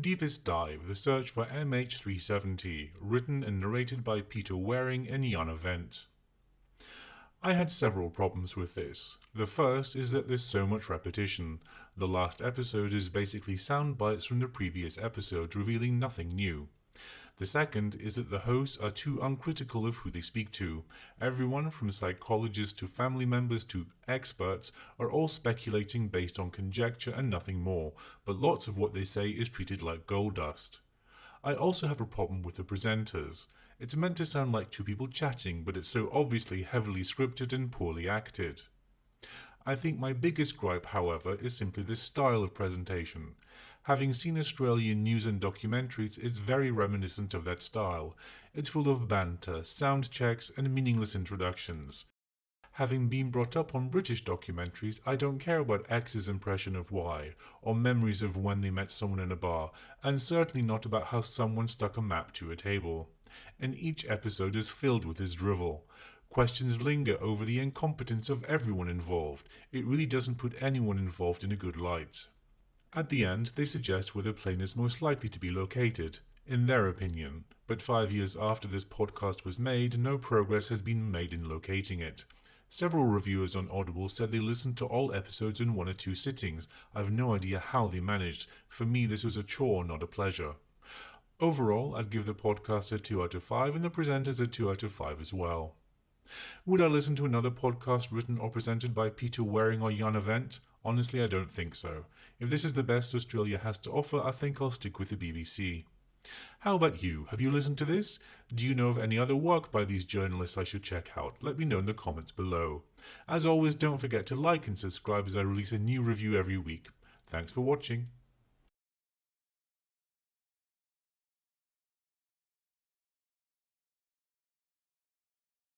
Deepest Dive, The Search for MH370, written and narrated by Peter Waring and Jana Wendt. I had several problems with this. The first is that there's so much repetition. The last episode is basically sound bites from the previous episode, revealing nothing new. The second is that the hosts are too uncritical of who they speak to. Everyone from psychologists to family members to experts are all speculating based on conjecture and nothing more, but lots of what they say is treated like gold dust. I also have a problem with the presenters. It's meant to sound like two people chatting, but it's so obviously heavily scripted and poorly acted. I think my biggest gripe, however, is simply the style of presentation. Having seen Australian news and documentaries, it's very reminiscent of that style. It's full of banter, sound checks, and meaningless introductions. Having been brought up on British documentaries, I don't care about X's impression of Y, or memories of when they met someone in a bar, and certainly not about how someone stuck a map to a table. And each episode is filled with his drivel. Questions linger over the incompetence of everyone involved. It really doesn't put anyone involved in a good light. At the end, they suggest where the plane is most likely to be located, in their opinion, but 5 years after this podcast was made, no progress has been made in locating it. Several reviewers on Audible said they listened to all episodes in 1 or 2 sittings. I've no idea how they managed. For me, this was a chore, not a pleasure. Overall, I'd give the podcast a 2 out of 5 and the presenters a 2 out of 5 as well. Would I listen to another podcast written or presented by Peter Waring or Jana Wendt? Honestly, I don't think so. If this is the best Australia has to offer, I think I'll stick with the BBC. How about you? Have you listened to this? Do you know of any other work by these journalists I should check out? Let me know in the comments below. As always, don't forget to like and subscribe as I release a new review every week. Thanks for watching.